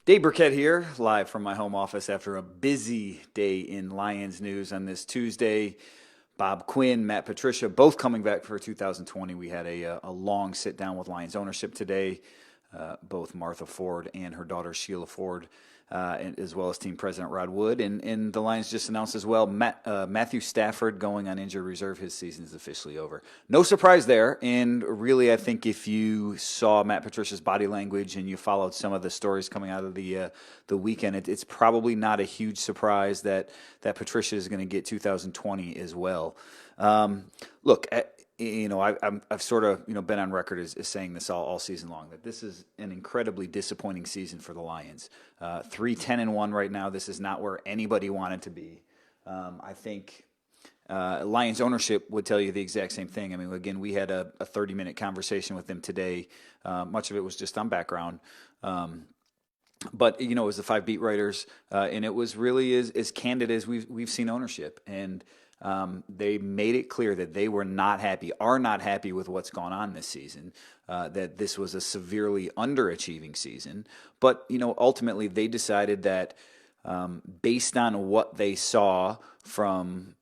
Dave Birkett here, live from my home office after a busy day in Lions news on this Tuesday. Bob Quinn, Matt Patricia, both coming back for 2020. We had a long sit down with Lions ownership today, both Martha Ford and her daughter Sheila Ford, as well as team president Rod Wood. And the Lions just announced as well Matthew Stafford going on injured reserve. His season is officially over. No surprise there. And really, I think if you saw Matt Patricia's body language and you followed some of the stories coming out of the weekend, it's probably not a huge surprise that Patricia is going to get 2020 as well. Look, I've sort of been on record as saying this all season long, that this is an incredibly disappointing season for the Lions. 3-10-1 right now. This is not where anybody wanted to be. I think Lions ownership would tell you the exact same thing. I mean, again, we had a 30-minute conversation with them today. Much of it was just on background. But it was the five beat writers, and it was really as candid as we've seen ownership. And they made it clear that they are not happy with what's gone on this season, that this was a severely underachieving season. But, ultimately they decided that based on what they saw from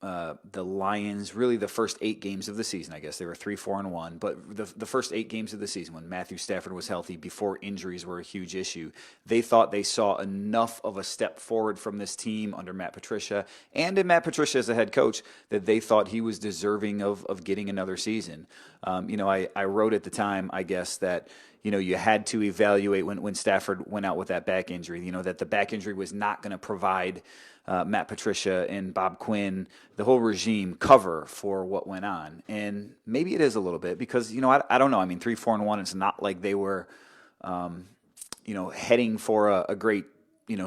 the Lions, really the first 8 games of the season, I guess they were 3-4-1, but the first 8 games of the season when Matthew Stafford was healthy, before injuries were a huge issue, they thought they saw enough of a step forward from this team under Matt Patricia and in Matt Patricia as a head coach that they thought he was deserving of getting another season. I wrote at the time, I guess, that you had to evaluate when Stafford went out with that back injury, that the back injury was not going to provide Matt Patricia and Bob Quinn, the whole regime, cover for what went on. And maybe it is a little bit because, I don't know. I mean, 3-4-1, it's not like they were, heading for a great,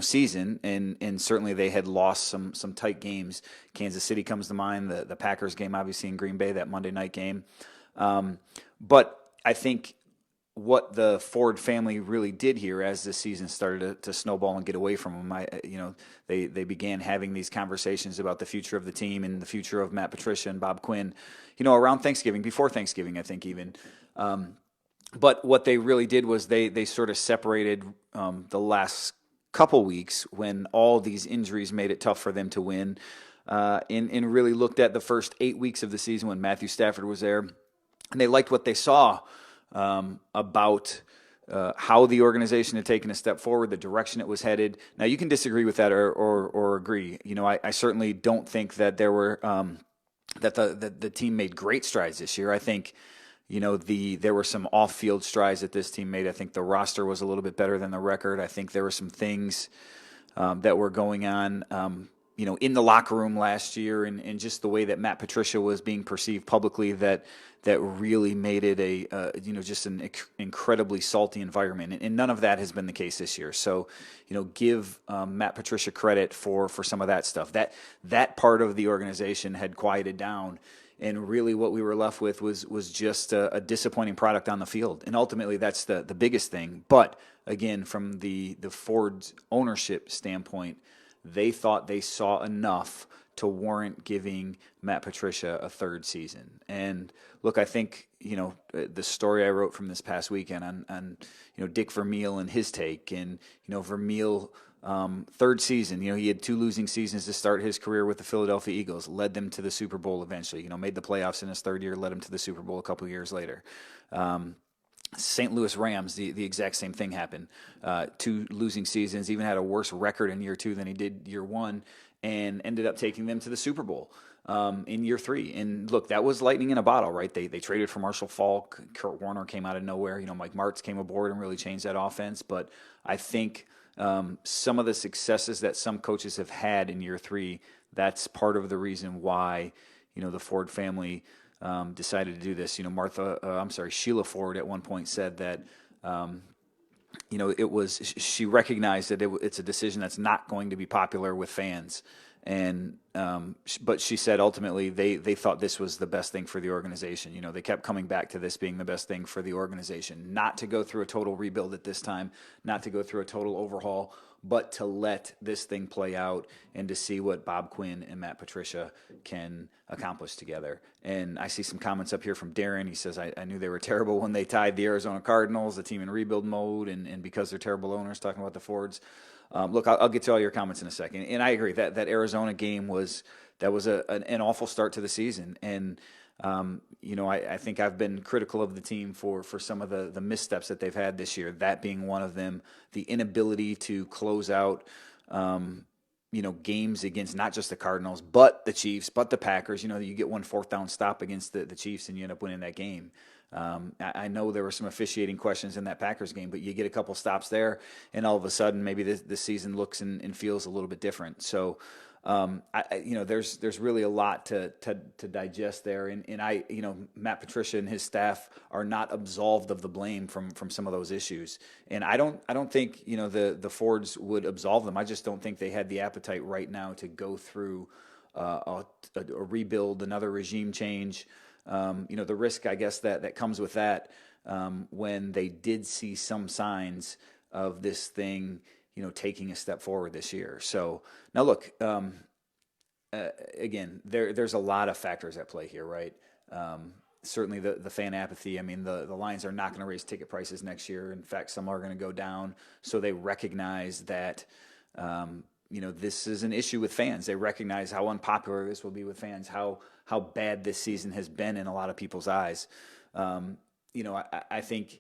season. And certainly they had lost some tight games. Kansas City comes to mind, the Packers game, obviously in Green Bay, that Monday night game. But I think what the Ford family really did here as the season started to snowball and get away from them, they began having these conversations about the future of the team and the future of Matt Patricia and Bob Quinn, around Thanksgiving, before Thanksgiving, I think even. But what they really did was they sort of separated the last couple weeks when all these injuries made it tough for them to win, and really looked at the first 8 weeks of the season when Matthew Stafford was there, and they liked what they saw about how the organization had taken a step forward, the direction it was headed. Now, you can disagree with that or agree. I certainly don't think that there were that the team made great strides this year. I think there were some off-field strides that this team made. I think the roster was a little bit better than the record. I think there were some things that were going on in the locker room last year, and just the way that Matt Patricia was being perceived publicly, that really made it just an incredibly salty environment. And none of that has been the case this year. So, give Matt Patricia credit for some of that stuff. That part of the organization had quieted down, and really what we were left with was just a disappointing product on the field. And ultimately that's the biggest thing. But again, from the Ford's ownership standpoint, they thought they saw enough to warrant giving Matt Patricia a third season. And look, I think, the story I wrote from this past weekend on Dick Vermeil and his take, and, Vermeil, third season, he had 2 losing seasons to start his career with the Philadelphia Eagles, led them to the Super Bowl eventually, made the playoffs in his third year, led them to the Super Bowl a couple years later. St. Louis Rams, the exact same thing happened. 2 losing seasons, even had a worse record in year 2 than he did year 1, and ended up taking them to the Super Bowl in year 3. And look, that was lightning in a bottle, right? They traded for Marshall Faulk. Kurt Warner came out of nowhere. Mike Martz came aboard and really changed that offense. But I think some of the successes that some coaches have had in year 3, that's part of the reason why, the Ford family decided to do this. Sheila Ford at one point said that, she recognized that it's a decision that's not going to be popular with fans. And, but she said ultimately they thought this was the best thing for the organization. They kept coming back to this being the best thing for the organization, not to go through a total rebuild at this time, not to go through a total overhaul, but to let this thing play out and to see what Bob Quinn and Matt Patricia can accomplish together. And I see some comments up here from Darren. He says, I knew they were terrible when they tied the Arizona Cardinals, the team in rebuild mode, and because they're terrible owners, talking about the Fords. Look, I'll get to all your comments in a second. And I agree that Arizona game was an awful start to the season. And I think I've been critical of the team for some of the missteps that they've had this year, that being one of them, the inability to close out, games against not just the Cardinals, but the Chiefs, but the Packers. You get one fourth down stop against the Chiefs and you end up winning that game. I know there were some officiating questions in that Packers game, but you get a couple stops there, and all of a sudden maybe this season looks and feels a little bit different. So, there's really a lot to digest there, and Matt Patricia and his staff are not absolved of the blame from some of those issues, and I don't think the Fords would absolve them. I just don't think they had the appetite right now to go through a rebuild, another regime change. The risk, I guess, that comes with that when they did see some signs of this thing, taking a step forward this year. So now look, again, there's a lot of factors at play here, right? Certainly the fan apathy. I mean, the Lions are not going to raise ticket prices next year. In fact, some are going to go down. So they recognize that, this is an issue with fans. They recognize how unpopular this will be with fans, how bad this season has been in a lot of people's eyes. I think,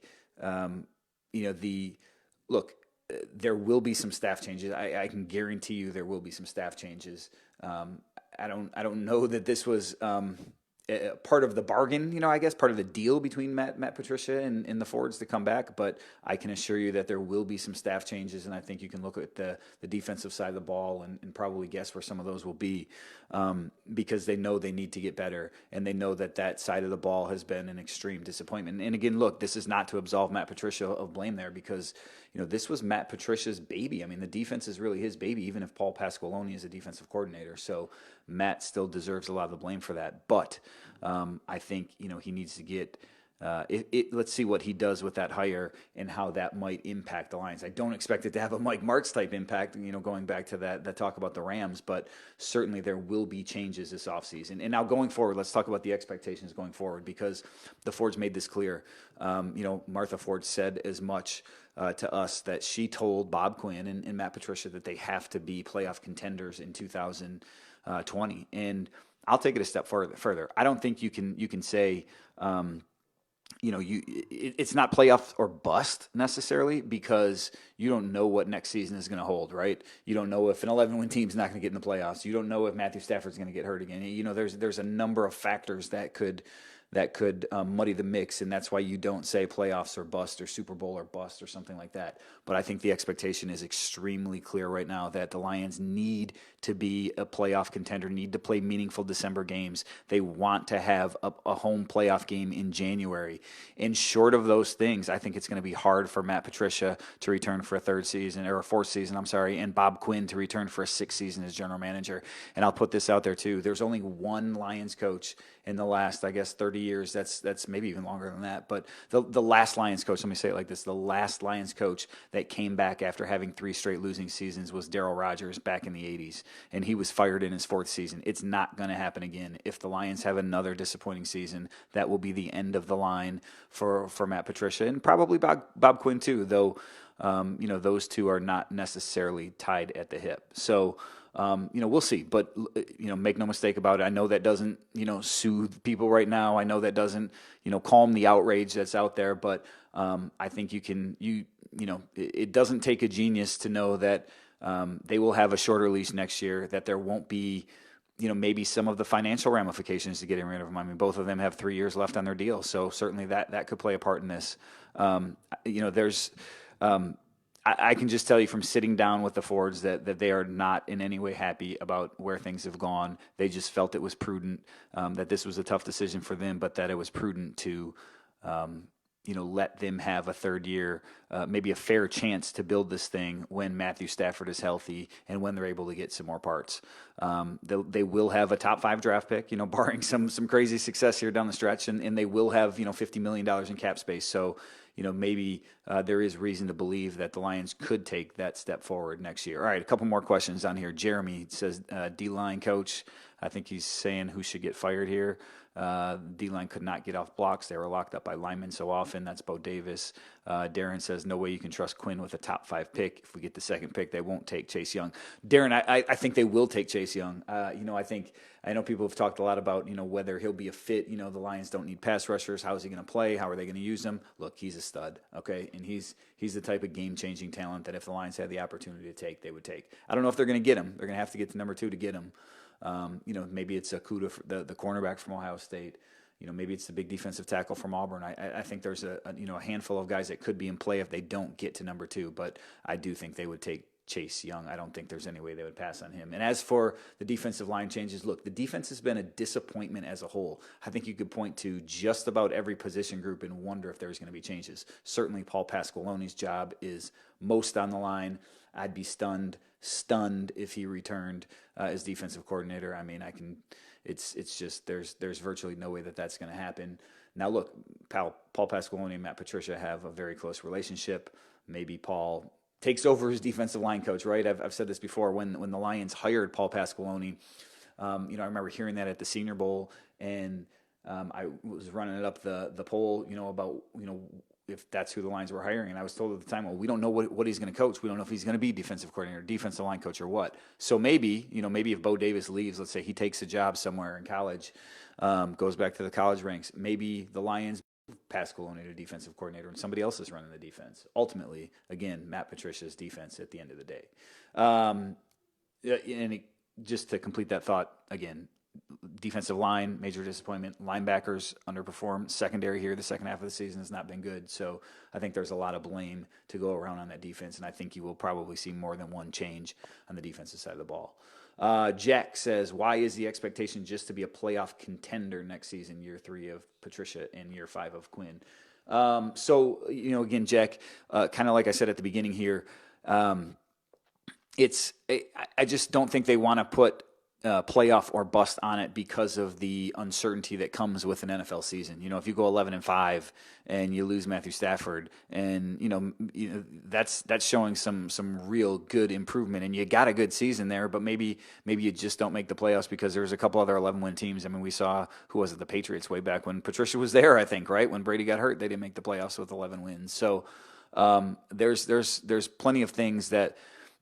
there will be some staff changes. I can guarantee you there will be some staff changes. I don't know that this was part of the bargain, I guess, part of the deal between Matt Patricia and the Fords to come back. But I can assure you that there will be some staff changes, and I think you can look at the defensive side of the ball and probably guess where some of those will be, because they know they need to get better, and they know that side of the ball has been an extreme disappointment. And again, look, this is not to absolve Matt Patricia of blame there, because this was Matt Patricia's baby. I mean, the defense is really his baby, even if Paul Pasqualoni is a defensive coordinator. So Matt still deserves a lot of the blame for that. But I think he needs to get. Let's see what he does with that hire and how that might impact the Lions. I don't expect it to have a Mike Martz type impact, going back to that talk about the Rams, but certainly there will be changes this offseason. And now going forward, let's talk about the expectations going forward, because the Fords made this clear. Martha Ford said as much to us that she told Bob Quinn and Matt Patricia that they have to be playoff contenders in 2020. And I'll take it a step further. I don't think you can say, it's not playoff or bust necessarily, because you don't know what next season is going to hold, right? You don't know if an 11-win team's not going to get in the playoffs. You don't know if Matthew Stafford's going to get hurt again. There's a number of factors that could muddy the mix, and that's why you don't say playoffs or bust or Super Bowl or bust or something like that. But I think the expectation is extremely clear right now that the Lions need to be a playoff contender, need to play meaningful December games. They want to have a home playoff game in January. And short of those things, I think it's going to be hard for Matt Patricia to return for a fourth season, and Bob Quinn to return for a sixth season as general manager. And I'll put this out there too. There's only one Lions coach in the last, 30 years. That's maybe even longer than that. But the last Lions coach, let me say it like this, the last Lions coach that came back after having 3 straight losing seasons was Darryl Rogers back in the 80s. And he was fired in his 4th season. It's not going to happen again. If the Lions have another disappointing season, that will be the end of the line for Matt Patricia and probably Bob Quinn too, though, those two are not necessarily tied at the hip. So, we'll see, but make no mistake about it. I know that doesn't, soothe people right now. I know that doesn't, calm the outrage that's out there, but, I think it doesn't take a genius to know that, they will have a shorter leash next year, that there won't be, maybe some of the financial ramifications to getting rid of them. I mean, both of them have 3 years left on their deal. So certainly that could play a part in this. I can just tell you from sitting down with the Fords that they are not in any way happy about where things have gone. They just felt it was prudent, that this was a tough decision for them, but that it was prudent to let them have a third year, maybe a fair chance to build this thing when Matthew Stafford is healthy and when they're able to get some more parts. They will have a top 5 draft pick, barring some crazy success here down the stretch, and they will have, $50 million in cap space. So, maybe there is reason to believe that the Lions could take that step forward next year. All right, a couple more questions on here. Jeremy says, D-line coach, I think he's saying who should get fired here. D-line could not get off blocks. They were locked up by linemen so often. That's Bo Davis. Darren says, no way you can trust Quinn with a top 5 pick. If we get the second pick, they won't take Chase Young. Darren, I think they will take Chase Young. I know people have talked a lot about, whether he'll be a fit. The Lions don't need pass rushers. How is he going to play? How are they going to use him? Look, he's a stud, okay? And he's the type of game-changing talent that if the Lions had the opportunity to take, they would take. I don't know if they're going to get him. They're going to have to get to number 2 to get him. Maybe it's Okudah, the cornerback from Ohio State. Maybe it's the big defensive tackle from Auburn. I think there's a handful of guys that could be in play if they don't get to number 2, but I do think they would take Chase Young. I don't think there's any way they would pass on him. And as for the defensive line changes, look, the defense has been a disappointment as a whole. I think you could point to just about every position group and wonder if there's going to be changes. Certainly Paul Pasqualoni's job is most on the line. I'd be stunned if he returned as defensive coordinator. It's just there's virtually no way that that's going to happen. Now look, Paul Pasqualoni and Matt Patricia have a very close relationship. Maybe Paul takes over as defensive line coach, right? I've said this before. When the Lions hired Paul Pasqualoni, I remember hearing that at the Senior Bowl, and I was running it up the poll, about if that's who the Lions were hiring. And I was told at the time, well, we don't know what he's going to coach. We don't know if he's going to be defensive coordinator, defensive line coach, or what. So maybe if Bo Davis leaves, let's say he takes a job somewhere in college, goes back to the college ranks, maybe the Lions Pasqualoni to defensive coordinator and somebody else is running the defense. Ultimately, again, Matt Patricia's defense at the end of the day. Just to complete that thought, again, defensive line, major disappointment. Linebackers underperformed. Secondary here, the second half of the season has not been good. So I think there's a lot of blame to go around on that defense, and I think you will probably see more than one change on the defensive side of the ball. Jack says, why is the expectation just to be a playoff contender next season, year 3 of Patricia and year 5 of Quinn? Again, Jack, kind of like I said at the beginning here, I just don't think they want to put playoff or bust on it because of the uncertainty that comes with an NFL season. If you go 11-5 and you lose Matthew Stafford, and that's showing some real good improvement, and you got a good season there, but maybe you just don't make the playoffs because there's a couple other 11-win teams. We saw the Patriots way back when Patricia was there, I think, right? When Brady got hurt, they didn't make the playoffs with 11 wins. So there's plenty of things that.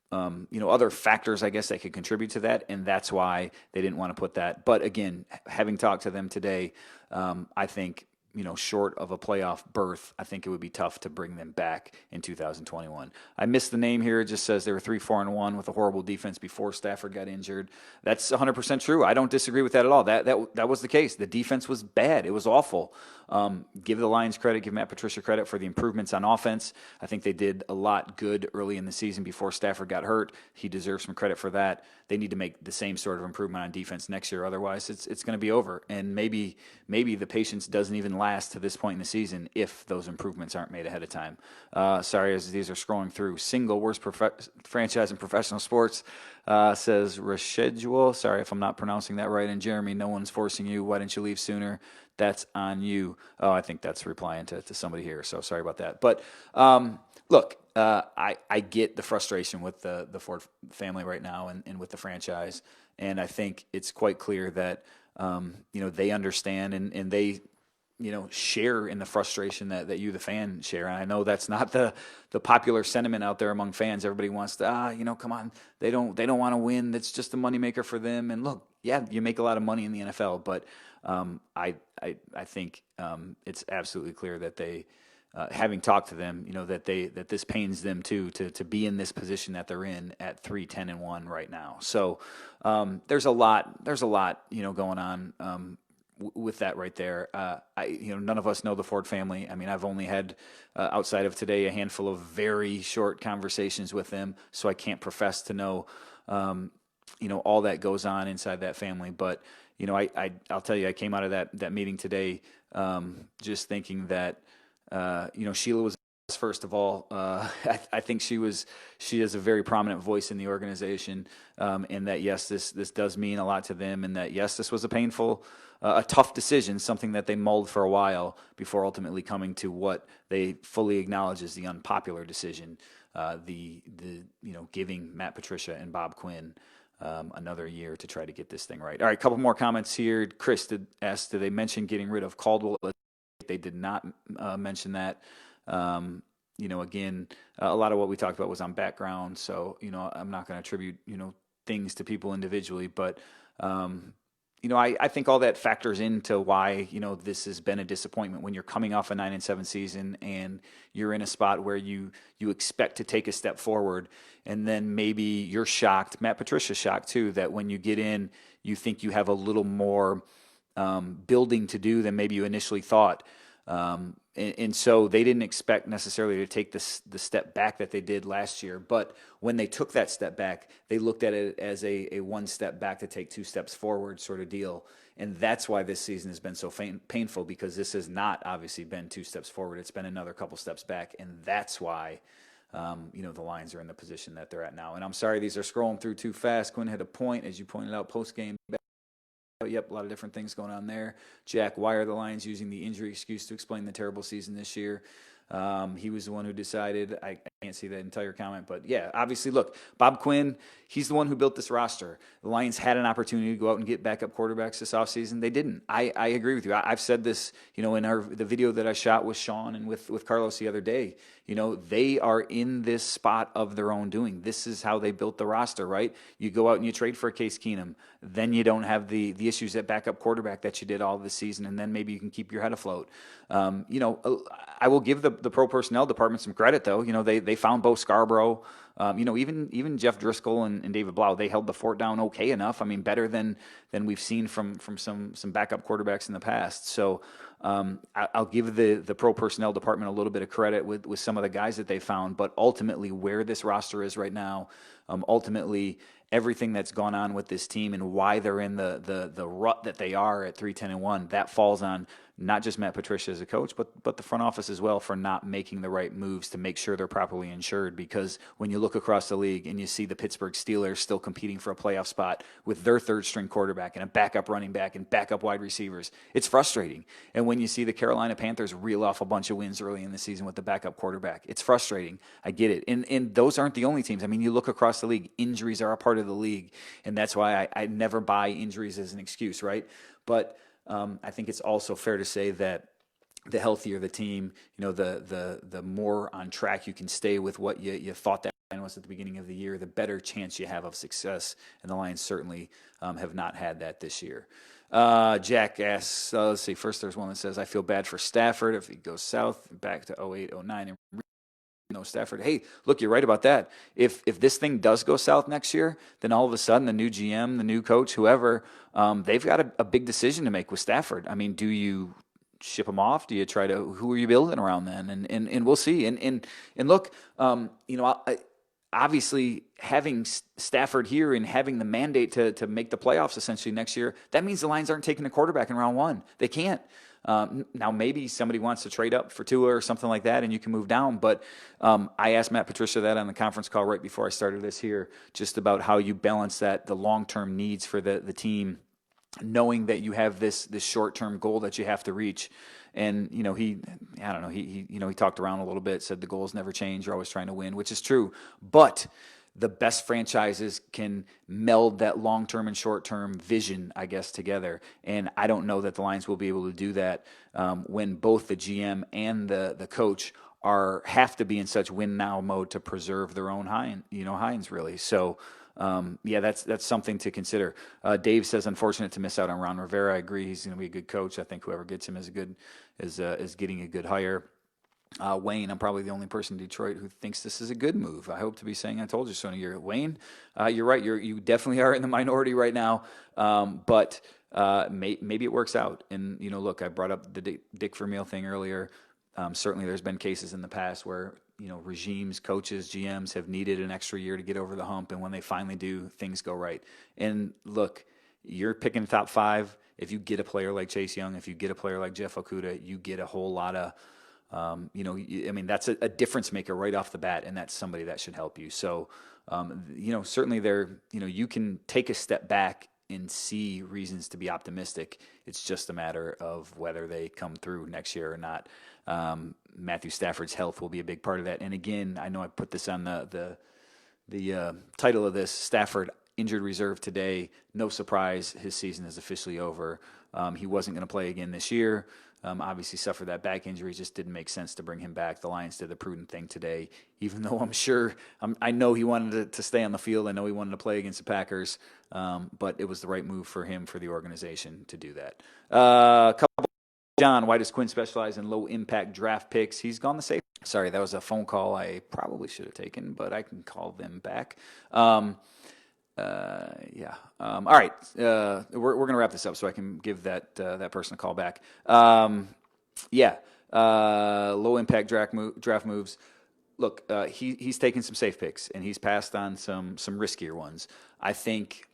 Other factors, I guess, that could contribute to that, and that's why they didn't want to put that. But again, having talked to them today, I think, short of a playoff berth, I think it would be tough to bring them back in 2021. I missed the name here. It just says they were 3-4-1 with a horrible defense before Stafford got injured. That's 100% true. I don't disagree with that at all. That was the case. The defense was bad. It was awful. Give the Lions credit, give Matt Patricia credit for the improvements on offense. I think they did a lot good early in the season before Stafford got hurt. He deserves some credit for that. They need to make the same sort of improvement on defense next year. Otherwise, it's going to be over. And maybe the patience doesn't even last to this point in the season if those improvements aren't made ahead of time. Sorry, as these are scrolling through. Single worst franchise in professional sports, says Reschedule. Sorry if I'm not pronouncing that right. And Jeremy, no one's forcing you. Why didn't you leave sooner? That's on you. Oh, I think that's replying to somebody here, so sorry about that. But look, I get the frustration with the Ford family right now and with the franchise, and I think it's quite clear that they understand and they share in the frustration that you, the fan, share. And I know that's not the popular sentiment out there among fans. Everybody wants to, come on, they don't want to win. That's just a moneymaker for them. And look, yeah, you make a lot of money in the NFL, but I think it's absolutely clear that they, having talked to them, that this pains them too to be in this position that they're in at 3-10-1 right now. So there's a lot going on with that right there. None of us know the Ford family. I've only had outside of today a handful of very short conversations with them, so I can't profess to know all that goes on inside that family. But I'll tell you, I came out of that meeting today just thinking that Sheila was, first of all. I think she is a very prominent voice in the organization, and that yes, this does mean a lot to them, and that yes, this was a tough decision, something that they mulled for a while before ultimately coming to what they fully acknowledge is the unpopular decision, the giving Matt Patricia and Bob Quinn another year to try to get this thing right. All right, a couple more comments here. Chris asked, did they mention getting rid of Caldwell? They did not mention that. Again, a lot of what we talked about was on background, so I'm not going to attribute things to people individually, but I think all that factors into why this has been a disappointment when you're coming off a 9-7 season and you're in a spot where you expect to take a step forward, and then maybe you're shocked. Matt Patricia's shocked too, that when you get in, you think you have a little more building to do than maybe you initially thought. And so they didn't expect necessarily to take the step back that they did last year. But when they took that step back, they looked at it as a one step back to take two steps forward sort of deal. And that's why this season has been so painful, because this has not obviously been two steps forward. It's been another couple steps back. And that's why, the Lions are in the position that they're at now. And I'm sorry, these are scrolling through too fast. Quinn had a point, as you pointed out, post-game. Yep, a lot of different things going on there. Jack, why are the Lions using the injury excuse to explain the terrible season this year? He was the one who decided. I can't see that entire comment, but yeah, obviously, look, Bob Quinn, he's the one who built this roster. The Lions had an opportunity to go out and get backup quarterbacks this offseason. They didn't. I agree with you. I've said this, in the video that I shot with Sean and with Carlos the other day. They are in this spot of their own doing. This is how they built the roster, right? You go out and you trade for a Case Keenum. Then you don't have the issues at backup quarterback that you did all this season, and then maybe you can keep your head afloat. I will give the pro personnel department some credit, though. They found Bo Scarborough. Even Jeff Driscoll and David Blau, they held the fort down okay enough. I mean, better than we've seen from some backup quarterbacks in the past. So I'll give the pro personnel department a little bit of credit with some of the guys that they found. But ultimately, where this roster is right now, ultimately everything that's gone on with this team and why they're in the rut that they are at 3-10-1, that falls on not just Matt Patricia as a coach, but the front office as well, for not making the right moves to make sure they're properly insured. Because when you look across the league and you see the Pittsburgh Steelers still competing for a playoff spot with their third string quarterback and a backup running back and backup wide receivers, it's frustrating. And when you see the Carolina Panthers reel off a bunch of wins early in the season with the backup quarterback, it's frustrating. I get it. And those aren't the only teams. I mean, you look across the league, injuries are a part of the league. And that's why I never buy injuries as an excuse, right? But I think it's also fair to say that the healthier the team, the more on track you can stay with what you thought that plan was at the beginning of the year, the better chance you have of success. And the Lions certainly have not had that this year. Jack asks, let's see, first there's one that says, I feel bad for Stafford if he goes south back to 08, 09. Stafford, hey, look, you're right about that. If this thing does go south next year, then all of a sudden the new GM, the new coach, whoever, they've got a big decision to make with Stafford. I mean, do you ship him off? Do you try to, who are you building around then? And we'll see. And look, obviously having Stafford here and having the mandate to make the playoffs essentially next year, that means the Lions aren't taking a quarterback in round one. They can't. Now, maybe somebody wants to trade up for Tua or something like that, and you can move down. But I asked Matt Patricia that on the conference call right before I started this here, just about how you balance the long-term needs for the team, knowing that you have this short-term goal that you have to reach. And he talked around a little bit, said the goals never change. You're always trying to win, which is true. But the best franchises can meld that long-term and short-term vision, I guess, together. And I don't know that the Lions will be able to do that when both the GM and the coach have to be in such win-now mode to preserve their own Hines, really. So, that's something to consider. Dave says, unfortunate to miss out on Ron Rivera. I agree. He's going to be a good coach. I think whoever gets him is getting a good hire. Wayne, I'm probably the only person in Detroit who thinks this is a good move. I hope to be saying I told you so in a year. Wayne, you're right. You definitely are in the minority right now, but maybe it works out. And, look, I brought up the Dick Vermeil thing earlier. Certainly there's been cases in the past where, regimes, coaches, GMs have needed an extra year to get over the hump, and when they finally do, things go right. And, look, you're picking the top five. If you get a player like Chase Young, if you get a player like Jeff Okudah, you get a whole lot of I mean, that's a difference maker right off the bat, and that's somebody that should help you. So, certainly you can take a step back and see reasons to be optimistic. It's just a matter of whether they come through next year or not. Matthew Stafford's health will be a big part of that. And again, I know I put this on the title of this, Stafford injured reserve today. No surprise, his season is officially over. He wasn't going to play again this year. Obviously suffered that back injury. Just didn't make sense to bring him back. The Lions did the prudent thing today, even though I know he wanted to stay on the field. I know he wanted to play against the Packers, but it was the right move for him, for the organization to do that. John, why does Quinn specialize in low-impact draft picks? He's gone the safe. Sorry, that was a phone call I probably should have taken, but I can call them back. All right. We're going to wrap this up so I can give that person a call back. Low impact draft moves. Look, he's taken some safe picks and he's passed on some riskier ones. I think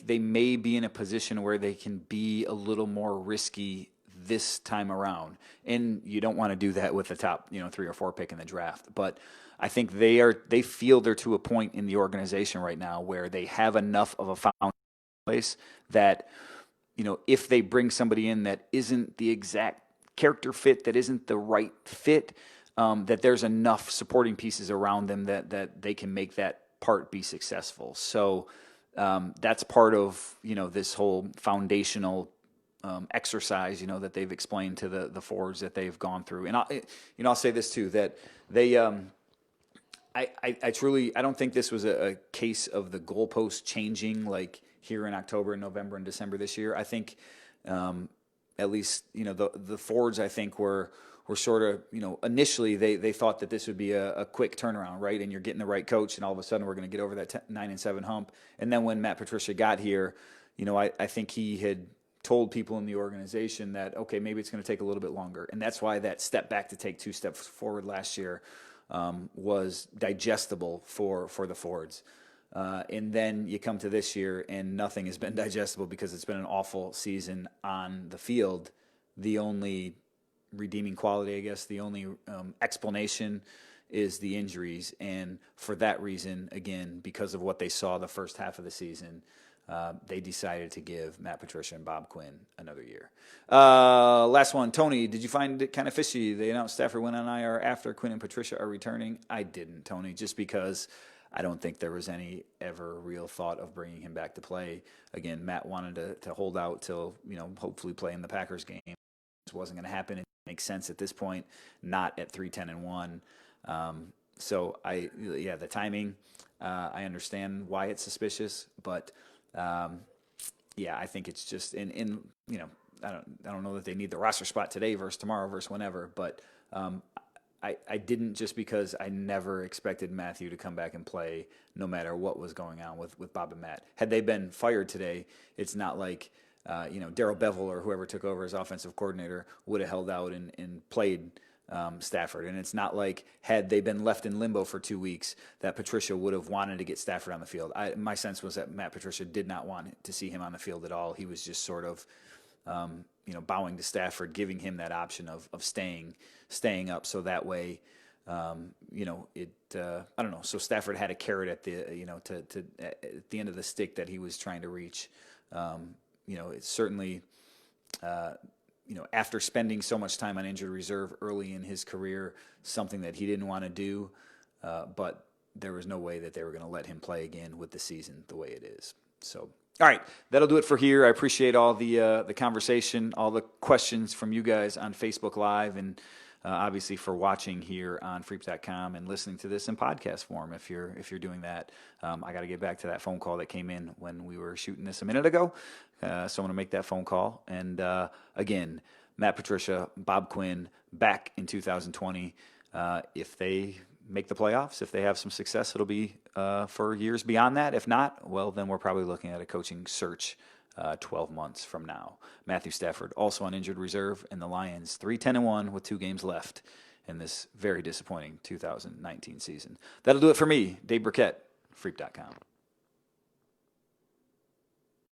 they may be in a position where they can be a little more risky this time around, and you don't want to do that with the top 3 or 4 pick in the draft, but I think they feel they're to a point in the organization right now where they have enough of a foundation in place that, if they bring somebody in that isn't the exact character fit, that isn't the right fit, that there's enough supporting pieces around them that they can make that part be successful. So that's part of, this whole foundational exercise, that they've explained to the forwards that they've gone through. And I'll say this too, that they, I truly, I don't think this was a case of the goalpost changing like here in October and November and December this year. I think, at least, the forwards, I think were sort of, initially they thought that this would be a quick turnaround, right? And you're getting the right coach and all of a sudden we're going to get over that 9-7 hump. And then when Matt Patricia got here, I think he had told people in the organization that, okay, maybe it's going to take a little bit longer. And that's why that step back to take 2 steps forward last year was digestible for the forwards. And then you come to this year and nothing has been digestible because it's been an awful season on the field. The only redeeming quality, I guess, the only explanation is the injuries. And for that reason, again, because of what they saw the first half of the season, they decided to give Matt Patricia and Bob Quinn another year. Last one. Tony, did you find it kind of fishy? They announced Stafford went on IR after Quinn and Patricia are returning. I didn't, Tony, just because I don't think there was any ever real thought of bringing him back to play. Again, Matt wanted to hold out till, hopefully play in the Packers game. This wasn't going to happen. It makes sense at this point, not at 3-10-1. So the timing, I understand why it's suspicious, but I think it's just I don't know that they need the roster spot today versus tomorrow versus whenever, but I didn't, just because I never expected Matthew to come back and play no matter what was going on with Bob and Matt. Had they been fired today, it's not like Darrell Bevell or whoever took over as offensive coordinator would have held out and played Stafford. And it's not like, had they been left in limbo for 2 weeks, that Patricia would have wanted to get Stafford on the field. My sense was that Matt Patricia did not want to see him on the field at all. He was just sort of bowing to Stafford, giving him that option of staying up, so that way I don't know. So Stafford had a carrot at the at the end of the stick that he was trying to reach. It's certainly after spending so much time on injured reserve early in his career, something that he didn't want to do, but there was no way that they were going to let him play again with the season the way it is. So, all right, that'll do it for here. I appreciate all the conversation, all the questions from you guys on Facebook Live, and obviously for watching here on Freep.com and listening to this in podcast form. If you're doing that, I got to get back to that phone call that came in when we were shooting this a minute ago. So I'm going to make that phone call. And again, Matt Patricia, Bob Quinn, back in 2020. If they make the playoffs, if they have some success, it'll be for years beyond that. If not, well, then we're probably looking at a coaching search 12 months from now. Matthew Stafford, also on injured reserve, and the Lions 3-10-1 with 2 games left in this very disappointing 2019 season. That'll do it for me, Dave Birkett, Freep.com.